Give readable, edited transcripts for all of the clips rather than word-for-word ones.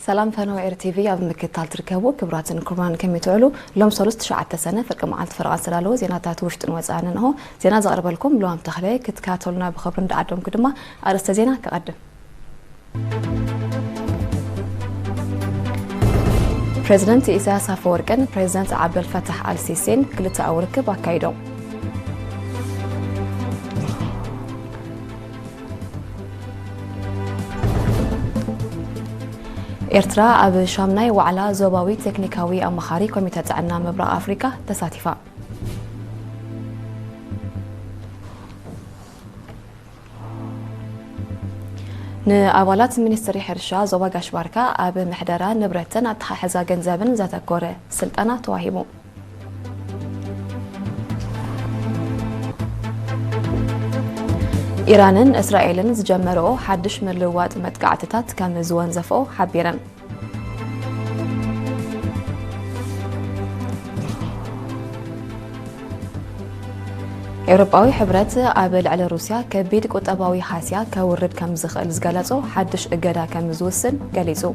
سلام فانو إير تي في أبن مكتال تركبوا كبراتن كرمان كم يتعلو لهم صلست شعات سنة فرق معلت فرعان سلالو زيناتات وشت نوزعنا نهو زينات زغرب لكم لو هم تخلي كتكاتلنا بخبرن دعدهم كدما أرست زينة كقدم بريزيدنت إساس هافوركن بريزيدنت عبد الفتاح السيسي كلتا أوركب أكايدو إرترا أب شامناي وعلى زوباوي تكنيكاوي أمخاري كوميتة عنا مبرا أفريقيا تساتفا نأولات منستري حرشا زوبا قاشباركا أب محدرا نبرتن أتححزا جنزابن ذات كورة سلطانة تواهيمو إيرانن إسرائيلن زجمرو حدش ملوات متقعتتات كم زوان زفو حبيرن أوروباوي حبرت قابل على روسيا كبيد قطباوي حاسيا كورد كم زخل زغلصو حدش اجدا كم زوسن غليصو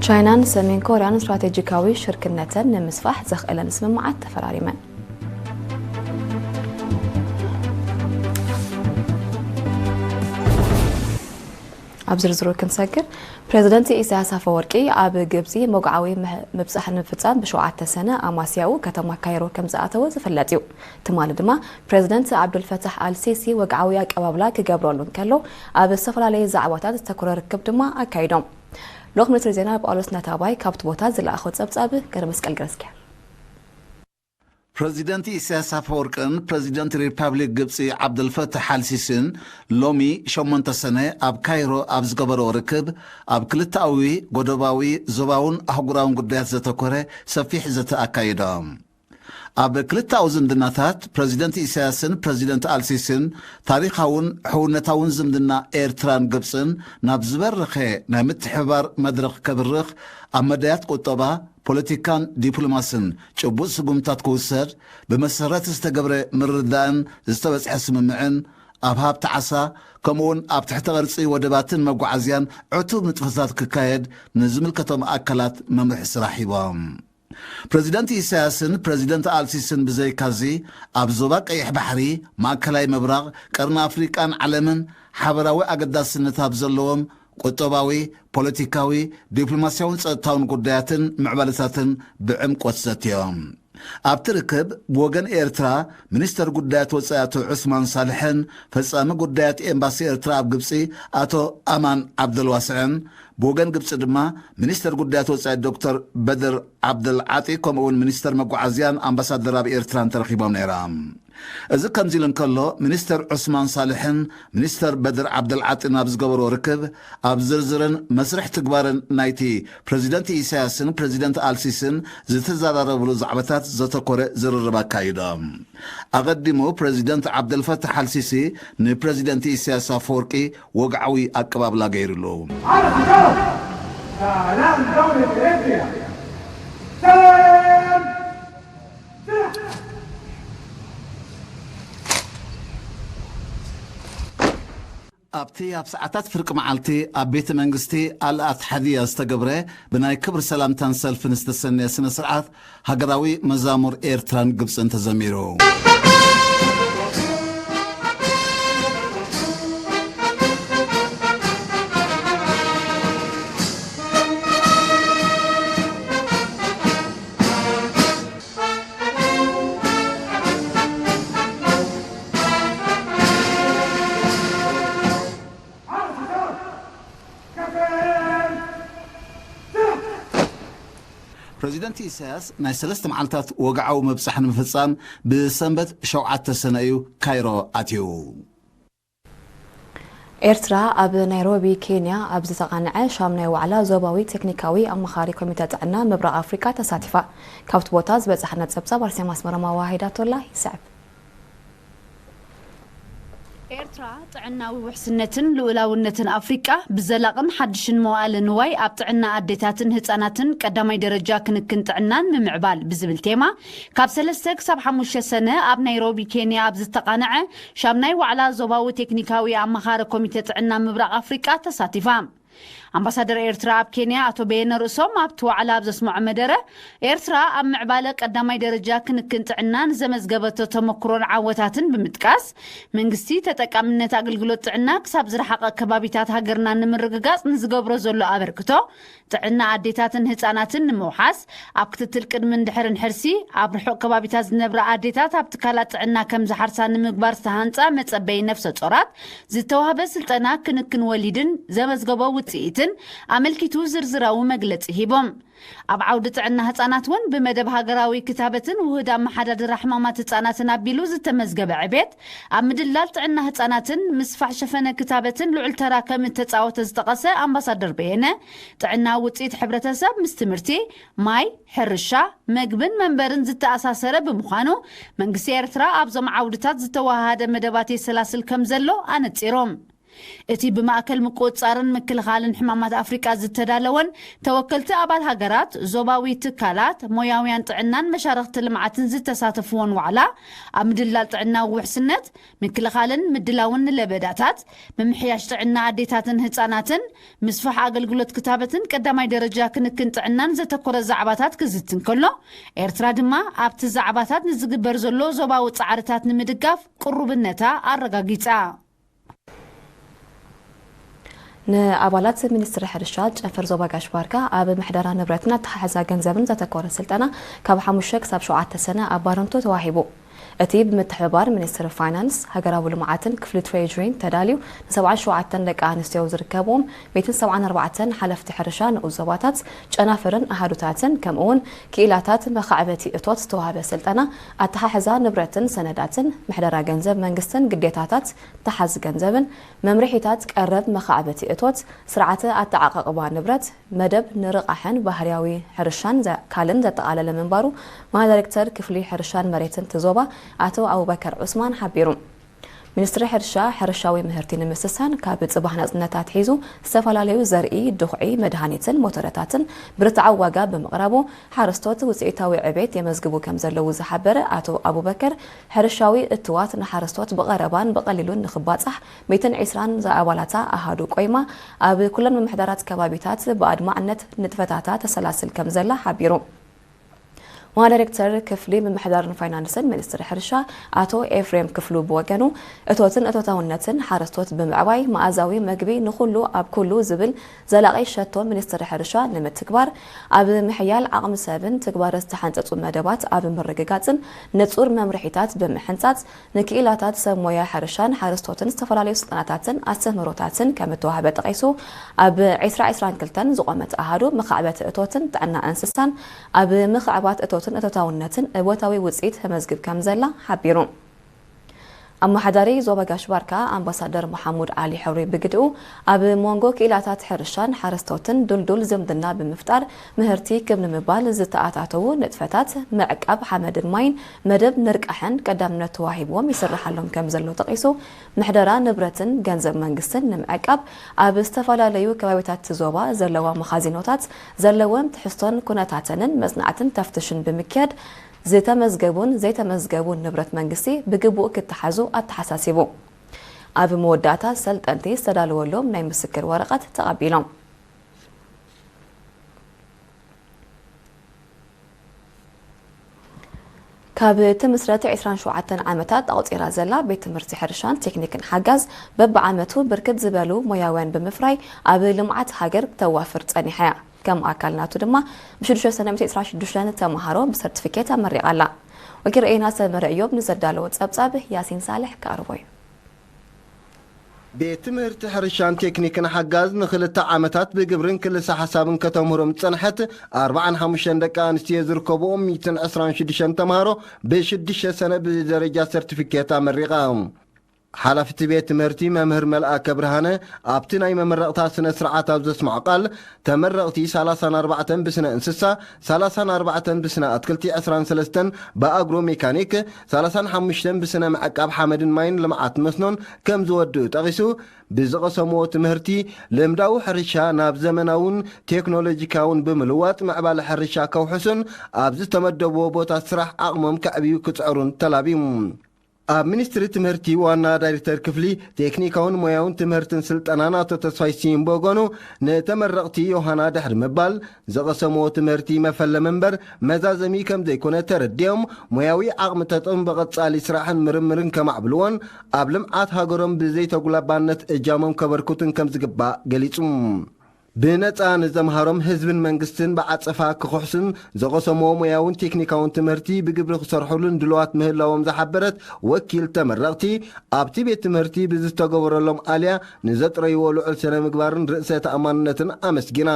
تشاينان سمين كوريان استراتيجيكاوي شركنتن نمسفح زخلن سممعات تفراريمن أبزرزرو كنسكر بريزيدنت إساس هافوركي أب جبسي موقعوي مبصح نفتان بشوعات سنة أماسياو كتما كايرو كم زاتو زفلاتيو تمال دما بريزيدنت عبد الفتاح السيسي وقعوي أقبابلا كجبرولون كلو أب السفر عليه زعواتات تكرر ركب دما أكايدوم لوغ متر زينا بقولس نتاباي كابت بوتات زلا أخذ سبسابه كرمسكال جرسكي بريزيدنت إساس هافوركن بريزيدنت ريبابليك جبسي عبد الفتاح السيسي لومي شمنت سنة أب كايرو أب زقبرو ركب أب كلتاوي قدباوي زباون أحقراون قديات زتكوري سفيح زتأكايدام أب كلتاو زمدناتات بريزيدنت إساسن بريزيدنت السيسن تاريخاون حونتاون زمدنا إيرتران جبسن نابزبرخي نامتحبار مدرخ كبرخ أمديات قطبا بوليتيكان ديبلوماسن چبوس سقومتات كوسر بمسارات استقبر مردان استوز حسم معن أبهاب تعسى كمون أب تحت غرصي ودباتن مقعزيان عطوب نتفزات ككايد نزمل كتم أكلات ممح سراحيبام بريزيدنت إساسن بريزيدنت السيسن بزي كازي أبزوباك أيح بحري ماكلاي مبراغ كرنا أفريقان علمن حبراوي أقداس نتاب زلوهم قطباوي بوليتيكاوي دبلوماسيون صدتاون قدياتن معبالساتن بعمق وساتيوم أبتركب بوغن إيرترا منستر قديات وصياتو عثمان صالحن فصام قديات إمباسي إيرترا بقبسي أتو أمان عبد الواسعن بوغن قبس دما منستر قديات وصيات دكتور بدر عبد العاطي كمون منستر مقعزيان أمباسادر بإيرتران ترخيبهم نيرام إذا كم زيلن كله منستر عثمان صالحن منستر بدر عبد العاطي نابز قبرو ركب أبزرزرن مسرح تقبارن نايتي بريزيدنت إساسن بريزيدنت السيسن زتزارر بلو زعبتات زتكوري زرربا كايدام أقدمو بريزيدنت عبد الفتاح السيسي ني بريزيدنت إساس هافوركي وقعوي أكباب لا غير له سلام دولة إثيوبيا سلام أبتي أبسعتات فرق معالتي أبيت منغستي ألأت حدية استقبره بناي كبر سلام تنسل في نستسنية سنة سرعات هقراوي مزامر إيرتران قبس انت زميرو بريزيدنت إساس ناي سلست معلتات وقعو مبسحن مفصام بسنبت شوعات سنايو كايرو أتيو إرترا أب نيروبي كينيا أب زتقانع شامناي وعلى زوباوي تكنيكاوي أمخاري كوميتة عنا مبرا أفريقيا تساتفا كابت بوتاز بزحنة سبسا برسيما اسمرما واحدات الله يسعب ኤርትራ ጥዕናዊ ውሕስነትን ልኡላውነትን ኣፍሪቃ ብዘላቕን ሓድሽን መዋእለ ንዋይ ኣብ ጥዕና ኣዴታትን ህፃናትን ቀዳማይ ደረጃ ክንክን ጥዕናን ምምዕባል ብዝብል ቴማ ካብ 3 ክሳብ 5 ሰነ ኣብ ናይሮቢ ኬንያ ኣብ ዝተቃንዐ ሻምናይ ዋዕላ ዞባዊ ቴክኒካዊ ኣመኻሪ ኮሚቴ ጥዕና ምብራቕ ኣፍሪቃ ተሳቲፋ ኣምባሳደር ኤርትራ ኣብ ኬንያ ኣቶ በየነ ርእሶም ኣብቲ ዋዕላ ኣብ ዘስምዖ መደረ ኤርትራ ኣብ ምዕባለ ቀዳማይ ደረጃ ክንክን ጥዕናን ዘመዝገበቶ ተመክሮን ዓወታትን ብምጥቃስ መንግስቲ ተጠቃምነት ኣገልግሎት ጥዕና ክሳብ ዝረሓቐ ከባቢታት ሃገርና ንምርግጋጽ ንዝገብሮ ዘሎ ኣበርክቶ ጥዕና ኣዴታትን ህፃናትን ንምውሓስ ኣብ ክትትል ቅድምን ድሕርን ሕርሲ ኣብ ርሑቕ ከባቢታት ዝነብራ ኣዴታት ኣብ ትካላት ጥዕና ከም ዝሓርሳ ንምግባር ዝተሃንፃ መጸበይ ነፍሰ ጾራት ዝተዋህበ ስልጠና ክንክን ወሊድን ዘመዝገቦ ውፅኢትን ኣመልኪቱ ዝርዝራዊ መግለጺ ሂቦም ኣብ ዓውዲ ጥዕና ህፃናት እውን ብመደብ ሃገራዊ ክታበትን ውህድ ኣመሓዳድራ ሕማማት ህፃናትን ኣቢሉ ዝተመዝገበ ዕቤት ኣብ ምድላል ጥዕና ህፃናትን ምስፋሕ ሸፈነ ክታበትን ልዑል ተራ ከም ተፃወተ ዝጠቐሰ ኣምባሳደር በየነ ጥዕና ውፅኢት ሕብረተሰብ ምስ ትምህርቲ ማይ ሕርሻ መግብን መንበርን ዝተኣሳሰረ ብምዃኑ መንግስቲ ኤርትራ ኣብዞም ዓውድታት ዝተዋሃደ መደባት የሰላስል ከም ዘሎ ኣነፂሮም እቲ ብማእከል ምቁፅጻርን ምክልኻልን ሕማማት ኣፍሪቃ ዝተዳለወን ተወከልቲ ኣባል ሃገራት ዞባዊ ትካላት ሞያውያን ጥዕናን መሻርክቲ ልምዓትን ዝተሳተፍዎን ዋዕላ ኣብ ምድላል ጥዕናዊ ውሕስነት ምክልኻልን ምድላውን ለበዳታት ምምሕያሽ ጥዕና ኣዴታትን ህፃናትን ምስፋሕ ኣገልግሎት ክታበትን ቀዳማይ ደረጃ ክንክን ጥዕናን ዘተኮረ ዛዕባታት ክዝትን ከሎ ኤርትራ ድማ ኣብቲ ዛዕባታት ንዝግበር ዘሎ ዞባዊ ፃዕርታት ንምድጋፍ ቅሩብነታ ኣረጋጊፃ ንኣባላት ሚኒስትሪ ሕርሻ ጨንፈር ዞባ ጋሽ ባርካ ኣብ ምሕደራ ንብረትና ተሓሓዛ ገንዘብን ዘተኮረ ስልጠና ካብ 5 ክሳብ 7 ሰነ ኣብ ባረንቶ ተዋሂቡ እቲ ብምትሕብባር ሚኒስትሪ ፋይናንስ ሃገራዊ ልምዓትን ክፍሊ ትሬጀሪን ተዳልዩ ን77 ደቂ ኣንስትዮ ዝርከብዎም 174 ሓለፍቲ ሕርሻ ንኡስ ዞባታት ጨናፍርን ኣሃዱታትን ከምኡውን ክኢላታት መኻዕበቲ እቶት ዝተዋሃበ ስልጠና ኣተሓሕዛ ንብረትን ሰነዳትን ምሕደራ ገንዘብ መንግስትን ግዴታታት ተሓዝ ገንዘብን መምርሒታት ቀረብ መኻዕበቲ እቶት ስርዓተ ኣጠዓቃቅባ ንብረት መደብ ንርቃሕን ባህርያዊ ሕርሻን ካልን ዘጠቃለለ ምንባሩ ማዳይሬክተር ክፍሊ ሕርሻን መሬትን ትዞባ ኣቶ አቡበከር ዑስማን ሓቢሩ ሚኒስትሪ ሕርሻ ሕርሻዊ ምህርቲ ንምስሳን ካብ ጽባህ ናጽነታት ሒዙ ዝተፈላለዩ ዘርኢ ድኹዒ መድሃኒትን ሞተረታትን ብርትዓዊ ዋጋ ብምቕራቡ ሓረስቶት ውፅኢታዊ ዕቤት የመዝግቡ ከም ዘለዉ ዝሓበረ ኣቶ አቡበከር ሕርሻዊ እትዋት ንሓረስቶት ብቐረባን ብቐሊሉን ንኽባጻሕ 120 ዘኣባላታ ኣሃዱ ቆይማ ኣብ ኩለን ምምሕዳራት ከባቢታት ብኣድማዕነት ንጥፈታታ ተሰላስል ከም ዘላ ሓቢሩ ዳይሬክተር ክፍሊ ምምሕዳርን ፋይናንስን ሚኒስትሪ ሕርሻ ኣቶ ኤፍሬም ክፍሉ ብወገኑ እቶትን እቶታውነትን ሓረስቶት ብምዕባይ ማኣዛዊ መግቢ ንኹሉ ኣብ ኩሉ ዝብል ዘላቒ ሸቶ ሚኒስትሪ ሕርሻ ንምትግባር ኣብ ምሕያል ዓቕሚ ሰብን ትግባር ዝተሓንፀፁ መደባት ኣብ ምርግጋፅን ንጹር መምርሒታት ብምሕንፃፅ ንክኢላታት ሰብ ሞያ ሕርሻን ሓረስቶትን ዝተፈላለዩ ስልጠናታትን ኣስተምህሮታትን ከም እተዋህበ ጠቂሱ ኣብ 2022 ዝቆመት ኣሃዱ መኻዕበት እቶትን ጥዕና እንስሳን ኣብ ምኽዕባት እቶትን እቶታውነትን ቦታዊ ውፅኢት ተመዝግብ ከም ዘላ ሓቢሩ ኣመሓዳሪ ዞባ ጋሽ ባርካ ኣምባሳደር መሐሙድ ዓሊ ሕብሪ ብግድኡ ኣብ ሞንጎ ክኢላታት ሕርሻን ሓረስቶትን ዱልዱል ዝምድና ብምፍጣር ምህርቲ ክብ ንምባል ዝተኣታተው ንጥፈታት ምዕቃብ ሓመድን ማይን መደብ ንርቃሕን ቀዳምነት ተዋሂቦም ይስርሓሎም ከም ዘሎ ጠቂሱ ምሕደራ ንብረትን ገንዘብ መንግስትን ንምዕቃብ ኣብ ዝተፈላለዩ ከባቢታት ዞባ ዘለዋ መኻዚኖታት ዘለዎም ትሕዝቶን ኩነታተንን መጽናዕትን ተፍትሽን ብምክያድ ዘይተመዝገቡን ንብረት መንግስቲ ብግቡእ ክትሓዙ ኣተሓሳሲቡ ኣብ መወዳእታ ሰልጠንቲ ዝተዳለወሎም ናይ ምስክር ወረቐት ተቐቢሎም ካብ ትምስረት 27 ዓመታት ኣውፂራ ዘላ ቤት ትምህርቲ ሕርሻን ቴክኒክን ሓጋዝ በብዓመቱ ብርክት ዝበሉ ሞያውያን ብምፍራይ ኣብ ልምዓት ሃገር ተዋፍር ጸኒሓ كم أكلناتو دما بشدوش سنة 26 تمهارو بسرتيفيكيت مريقالا وكير اينا سمر ايوب نزدالو تصابصابه ياسين صالح كاربوي بتمرت حرشان تكنيكن حجاز نخلت عامتات بجبرين كل حسابن كتمرم تصنحت 45 دقيقة انستي زركبو 126 تمهارو بشدش سنة بدرجة سرتيفيكيت مريقاهم ሓላፍቲ ቤት ትምህርቲ መምህር መልአከ ብርሃነ ኣብቲ ናይ መመረቕታ ስነ ስርዓት ኣብ ዘስማዕ ቃል ተመረቕቲ 34 ብስነ እንስሳ 34 ብስነ ኣትክልቲ 23 ብኣግሮ ሜካኒክ 35 ብስነ መዕቃብ ሓመድን ማይን ልምዓት መስኖን ከም ዝወድኡ ጠቒሱ ብዝቐሰምዎ ትምህርቲ ልምዳዊ ሕርሻ ናብ ዘመናውን ቴክኖሎጂካውን ብምልዋጥ ምዕባለ ሕርሻ ከውሕሱን ኣብ ዝተመደብዎ ቦታ ስራሕ ኣቕሞም ከዕብዩ ክፅዕሩን ተላቢሙ ኣብ ሚኒስትሪ ትምህርቲ ዋና ዳይሬክተር ክፍሊ ቴክኒካውን ሞያውን ትምህርትን ስልጠናን ኣቶ ተስፋይ ሲምቦጎኑ ንተመረቕቲ ዮሃና ድሕሪ ምባል ዘቐሰምዎ ትምህርቲ መፈለ መንበር መዛዘሚ ከም ዘይኮነ ተረዲኦም ሞያዊ ዓቕምተቶም ብቐጻሊ ስራሕን ምርምርን ከማዕብልዎን ኣብ ልምዓት ሃገሮም ብዘይተጉላባነት እጃሞም ከበርክቱን ከም ዝግባእ ገሊጹ ብነፃ ንዘምሃሮም ህዝብን መንግስትን ብዓጸፋ ክኹሕሱን ዘቐሰምዎ ሞያውን ቴክኒካውን ትምህርቲ ብግብሪ ክሰርሑሉን ድልዋት ምህላዎም ዝሓበረት ወኪል ተመረቕቲ ኣብቲ ቤት ትምህርቲ ብዝተገበረሎም ኣልያ ንዘጥረይዎ ልዑል ስነ ምግባርን ርእሰ ተኣማንነትን ኣመስጊና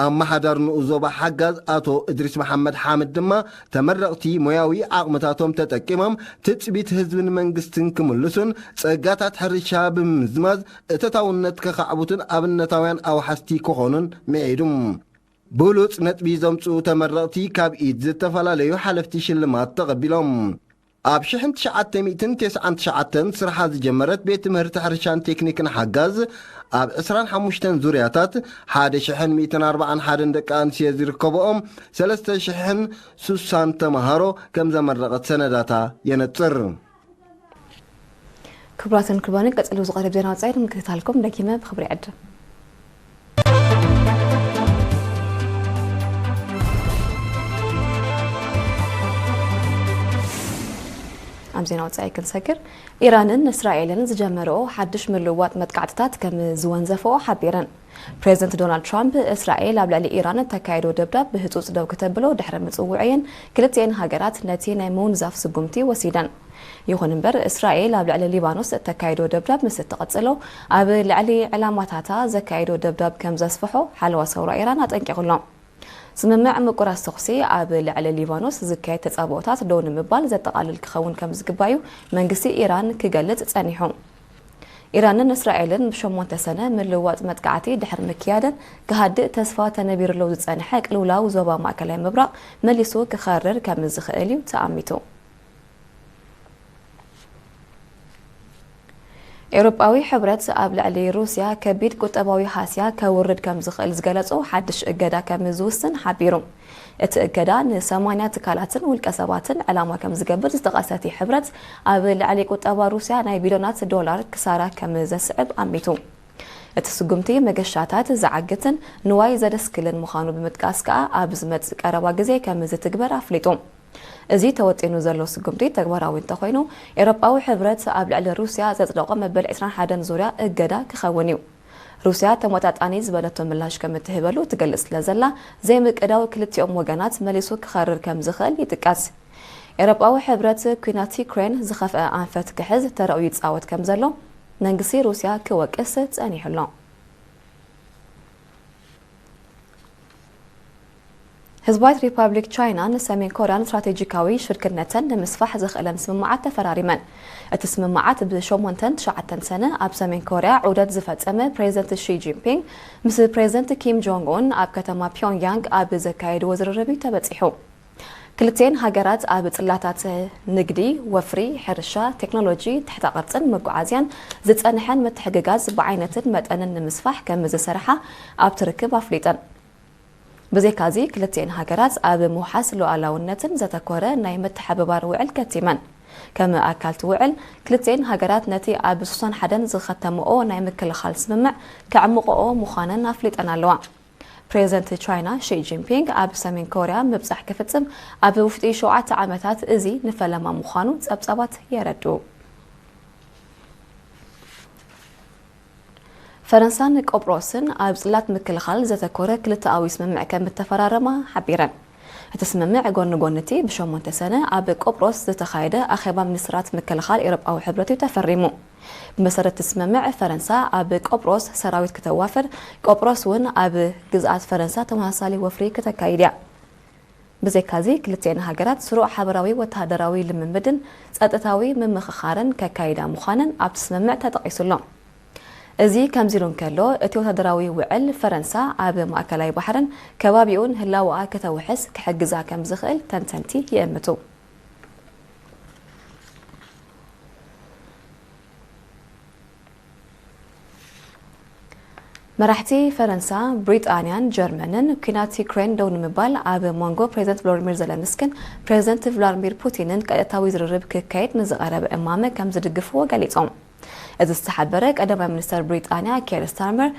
ኣመሓዳር ንኡዞባ ሓጋዝ ኣቶ እድሪስ መሐመድ ሓመድ ድማ ተመረቕቲ ሞያዊ ዓቕምታቶም ተጠቂሞም ትፅቢት ህዝብን መንግስትን ክምልሱን ጸጋታት ሕርሻ ብምዝማዝ እተታውነት ከኻዕቡትን ኣብነታውያን ኣውሓስቲ ክኾኑን መዒዱም ብሉፅ ነጥቢ ዘምፅኡ ተመረቕቲ ካብ ኢድ ዝተፈላለዩ ሓለፍቲ ሽልማት ተቐቢሎም ኣብ 1999 ስራሓ ዝጀመረት ቤት ትምህርቲ ሕርሻን ቴክኒክን ሓጋዝ ኣብ 25 ዙርያታት 1141 ደቂ ኣንስትዮ ዝርከብኦም 3060 ተምሃሮ ከም ዘመረቐት ሰነዳታ የነጽር ክቡራትን ክቡራንን ቀጽሉ ዝቐርብ ዜና ወጻኢ ምክትታልኩም ደኪመ ብኽብሪ ዕድም أم زينة وتسايكن سكر إيران إسرائيل زجمروا حدش ملوات متقعدتات كم زوانزفوا حبيرا بريزنت دونالد ترامب إسرائيل قبل إيران تكايدو دبدب بهتوس دو كتبلو دحر متصوعين كلتين هاجرات نتين مونزاف سقمتي وسيدان يخون بر إسرائيل قبل ليبانوس تكايدو دبدب مستقصلو قبل علي علاماتها زكايدو دبدب كم زسفحو حلوة ثورة إيران أتنكي سممع مقراس تخصي قبل على ليبانوس زكاية تصابوتات دون مبال زتقالل كخون كم زقبايو منقسي إيران كقلت تسانيحهم إيران إسرائيل بشمونت سنة من لوات متقعتي دحر مكيادا كهدئ تسفا تنبير لو تسانيحك لولا وزوبا ماكلا مبرا مليسو كخرر كم زخيلي وتأميتو أوروباوي حبرت قبل على روسيا كبيد قطباوي حاسيا كورد كم زخيل زغلصو حدش اجدا كم زوسن حبيرو اتاكدا ن8 تكالاتن والكسباتن علامه كم زغبر استقاساتي حبرت قبل على قطبا روسيا ناي بليونات دولار كسارا كم زسعب اميتو اتسقمتي مغشاتات زعقتن نواي زدسكلن مخانو بمتقاسكا ابزمت قربا غزي كم زتغبر افليتو ازي توطينو زلو سقمتي تغبراوي انتخوينو ايروباوي حبرت قبل على روسيا زتلقى مبل 21 زوريا اجدا كخونيو روسيا تموتاتاني زبلتو ملاش كمتهبلو تقلص لزلا زي مقداو كلتيوم وغانات مليسو كخرر كم زخل يتقاس ايروباوي حبرت كويناتي كرين زخف انفت كحز تراو يتصاوت كم زلو ننقسي روسيا كوقست اني حلو هزبايت ريبابليك تشاينا نسمين كوريان استراتيجيكاوي شركتنتن لمسفح زخلن سممعات تفراريمن التسممعات بشومونتن شعتن سنة اب سمين كوريا عودت زفتسمه بريزيدنت شي جين بينغ مثل بريزيدنت كيم جونغ اون اب كتما بيونغ يانغ اب زكايد وزرربي تبصحو كلتين هاجرات اب صلاتات نقدي وفري حرشا تكنولوجي تحت قرصن مغعازيان زصنحن متحققاز بعينتن متنن نمسفح كم زسرحه اب تركب افليطن بزيكازي كلتين هاجرات اب موحاس لؤلاونتن زتكوره ناي متحببار وعل كتيمن كما اكلت وعل كلتين هاجرات نتي اب سوسان حدن زختمو ناي مكلخال سممع كعمقو مخانن افليطنا لوا بريزنت تشاينا شي جين بينغ اب سمين كوريا مبصح كفتم اب وفتي 7 عامات ازي نفلما مخانو صبصبات يردو فرنسا قبرصن اب صلات مكلخال زتكوره كلتاوي سممع كم تفرارما حبيرا تسممع غونغونتي بشومونت سنه اب قبرص زتخايده اخبا منسرات مكلخال اوروبا وحبرتي تفرمو بمسرة تسممع فرنسا اب قبرص سراويت كتوافر قبرص ون اب جزءات فرنسا تماثالي وفري كتكايديا بزيكازي كلتين هاجرات سروع حبراوي وتهدراوي لمنبدن ጸጥታዊ ምምኽኻርን ከካይዳ ሙኻንን ኣብ ስምምዕ ተጠቂሱሎም እዚ ከምዚሉን ከሎ እቲ ወተሃደራዊ ውዕል ፈረንሳ ኣብ ማእከላይ ባሕርን ከባቢኡን ህላውኣ ከተውሕስ ክሕግዛ ከም ዝኽእል ተንተንቲ ይእምቱ መራሕቲ ፈረንሳ ብሪጣንያን ጀርመንን ኩናት ዩክሬን ደው ንምባል ኣብ ሞንጎ ፕሬዚደንት ቭሎዲሚር ዘለንስኪን ፕሬዚደንት ቭላድሚር ፑቲንን ቀጥታዊ ዝርርብ ክካየድ ንዝቐረበ እማመ ከም ዝድግፍዎ ገሊጾም እዚ ዝተሓበረ ቀዳማይ ሚኒስትር ብሪጣንያ ኬር ስታርመር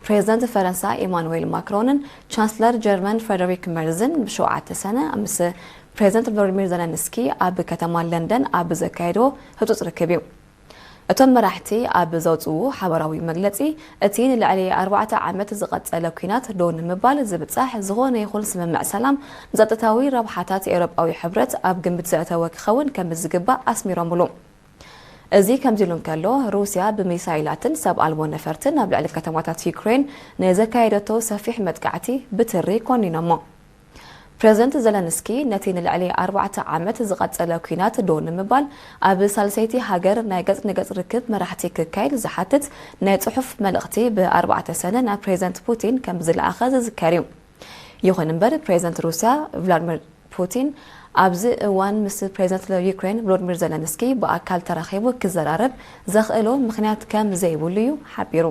ፕሬዚደንት ፈረንሳ ኢማኑኤል ማክሮንን ቻንስለር ጀርመን ፍሬደሪክ ሜርዝን ብሸውዓተ ሰነ ምስ ፕሬዚደንት ቭሎዲሚር ዘለንስኪ ኣብ ከተማ ለንደን ኣብ ዘካየድዎ ህጡፅ ርክብ እዩ እቶም መራሕቲ ኣብ ዘውፅኡ ሓበራዊ መግለጺ እቲ ንልዕሊ 4 ዓመት ዝቐጸለ ኩናት ደው ንምባል ዝብጻሕ ዝኾነ ይኹን ስምምዕ ሰላም ንጸጥታዊ ረብሓታት ኤውሮጳዊ ሕብረት ኣብ ግምት ዘእተወ ክኸውን ከም ዝግባእ ኣስሚሮምሉ እዚ ከምዚሉን ከሎ ሩስያ ብሚሳይላትን ሰብ ኣልቦ ነፈርትን ኣብ ልዕሊ ከተማታት ዩክሬን ንዘካየደቶ ሰፊሕ መጥቃዕቲ ብትሪ ኮኒኖሞ ፕሬዚደንት ዘለንስኪ ነቲ ንልዕሊ 4 ዓመት ዝቐጸለ ኩናት ደው ንምባል ኣብ ሳልሰይቲ ሃገር ናይ ገጽ ንገጽ ርክብ መራሕቲ ክካየድ ዝሓትት ናይ ጽሑፍ መልእኽቲ ብ4 ሰነ ናብ ፕሬዚደንት ፑቲን ከም ዝለኣኸ ዝዝከር እዩ ይኹን እምበር ፕሬዚደንት ሩስያ ቭላድሚር ፑቲን ኣብዚ እዋን ምስ ፕሬዚደንት ዩክሬን ቮሎዲሚር ዘለንስኪ ብኣካል ተራኺቡ ክዘራረብ ዘኽእሎ ምኽንያት ከም ዘይብሉ እዩ ሓቢሩ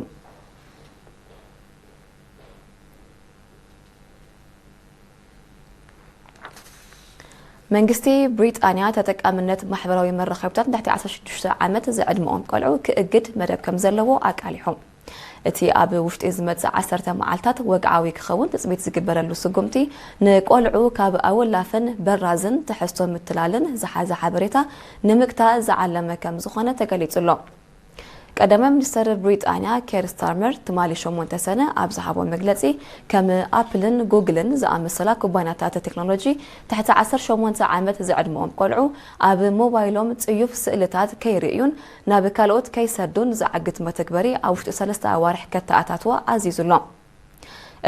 መንግስቲ ብሪጣንያ ተጠቃምነት ማሕበራዊ መራኸቢታት ንታሕቲ 16 ዓመት ዝዕድመኦም ቆልዑ ክእግድ መደብ ከም ዘለዎ ኣቃሊሑ እቲ ኣብ ውሽጢ ዝመጽእ 10 መዓልታት ወግዓዊ ክኸውን ትጽቢት ዝግበረሉ ስጉምቲ ንቆልዑ ካብ ኣወላፍን በራዝን ትሕዝቶ ምትላልን ዝሓዘ ሓበሬታ ንምክታእ ዝዓለመ ከም ዝኾነ ተገሊጹሎ ቀዳማይ ሚኒስትር ብሪጣንያ ኬር ስታርመር ትማሊ 8 ሰነ ኣብ ዝሃቦ መግለጺ ከም ኣፕልን ጉግልን ዝኣመሰላ ኩባንያታት ቴክኖሎጂ ትሕቲ 18 ዓመት ዝዕድመኦም ቆልዑ ኣብ ሞባይሎም ጽዩፍ ስእልታት ከይርእዩን ናብ ካልኦት ከይሰዱን ዝዓግት መተግበሪ ኣብ ውሽጢ 3 ኣዋርሕ ከተኣታትዋ ኣዚዙሎም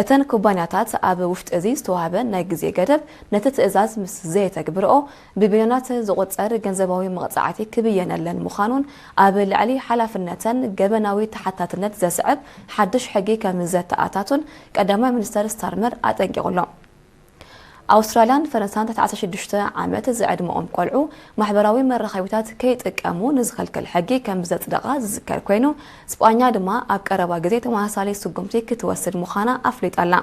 እተን ኩባንያታት ኣብ ውሽጢ እዚ ዝተዋህበ ናይ ግዜ ገደብ ነቲ ትእዛዝ ምስ ዘየተግብርኦ ብቢልዮናት ዝቑጸር ገንዘባዊ መቕጻዕቲ ክብየነለን ምዃኑን ኣብ ልዕሊ ሓላፍነተን ገበናዊ ተሓታትነት ዘስዕብ ሓድሽ ሕጊ ከም ዘተኣታቱን ቀዳማይ ሚኒስትር ስታርመር ኣጠንቂቑሎም ኣውስትራልያን ፈረንሳን ተሕቲ 16 ዓመት ዝዕድመኦም ቆልዑ ማሕበራዊ መራኸቢታት ከይጥቀሙ ንዝኸልክል ሕጊ ከም ዘጽደቓ ዝዝከር ኮይኑ ስጳኛ ድማ ኣብ ቀረባ ግዜ ተመሳሳሊ ስጉምቲ ክትወስድ ምዃና ኣፍሊጣላ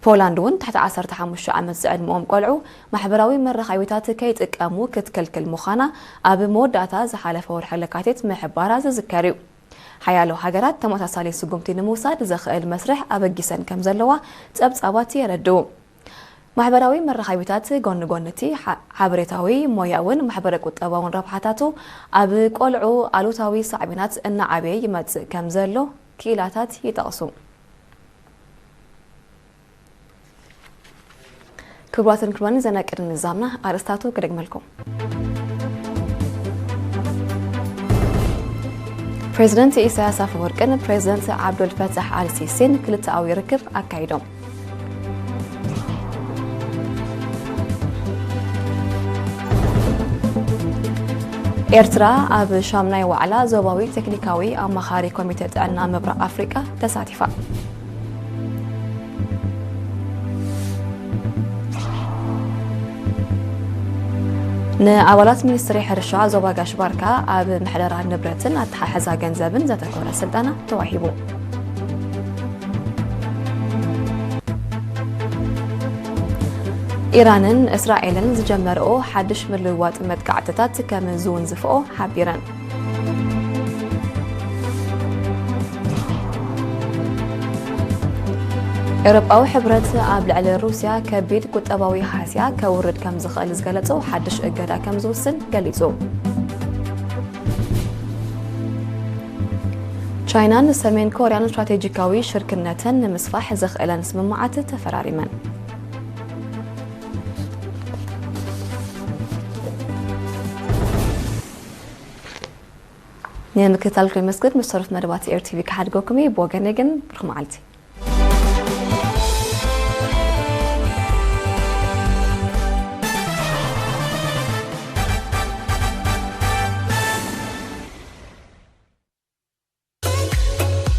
ፖላንድ እውን ተሕቲ 15 ዓመት ዝዕድመኦም ቆልዑ ማሕበራዊ መራኸቢታት ከይጥቀሙ ክትከልክል ምዃና ኣብ መወዳእታ ዝሓለፈ ወርሒ ለካቲት ምሕባራ ዝዝከር እዩ ሓያሎ ሃገራት ተመሳሳሊ ስጉምቲ ንምውሳድ ዘኽእል መስርሕ ኣበጊሰን ከም ዘለዋ ጸብጻባት የረድኡ ማሕበራዊ መራኸቢታት ጎኒ ጎንቲ ሓበሬታዊ ሞያውን ማሕበረ ቁጠባውን ረብሓታቱ ኣብ ቆልዑ ኣሉታዊ ሳዕቤናት እናዓበየ ይመጽእ ከም ዘሎ ክኢላታት ይጠቕሱ ክቡራትን ክቡራን ዘነቅድ ንዛምና ኣርስታቱ ክደግመልኩም ፕሬዚደንት ኢሳያስ አፈወርቅን ፕሬዚደንት ዓብዱልፈታሕ አልሲሲን ክልተኣዊ ርክብ ኣካይዶም ኤርትራ ኣብ ሻምናይ ዋዕላ ዞባዊ ቴክኒካዊ ኣማኻሪ ኮሚቴ ጥዕና ምብራቕ ኣፍሪቃ ተሳቲፋ ንኣባላት ሚኒስትሪ ሕርሻ ዞባ ጋሽባርካ ኣብ ምሕደራ ንብረትን ኣተሓሕዛ ገንዘብን ዘተኮረ ስልጠና ተዋሂቡ ኢራንን እስራኤልን ዝጀመረኦ ሓድሽ ምልውዋጥ መጥቃዕትታት ከም ዝውንዝፍኦ ሓቢረን ኤውሮጳዊ ሕብረት ኣብ ልዕሊ ሩስያ ከቢድ ቁጠባዊ ሃስያ ከውርድ ከም ዝኽእል ዝገለጾ ሓድሽ እገዳ ከም ዝውስን ገሊጹ ቻይናን ሰሜን ኮርያን ስትራቴጂካዊ ሽርክነትን ንምስፋሕ ዘኽእለን ስምምዓት ተፈራሪመን نمكتال كل مسكت مشرف مدبات إير تي في كحد جوكمي بوجنيجن برخمالتي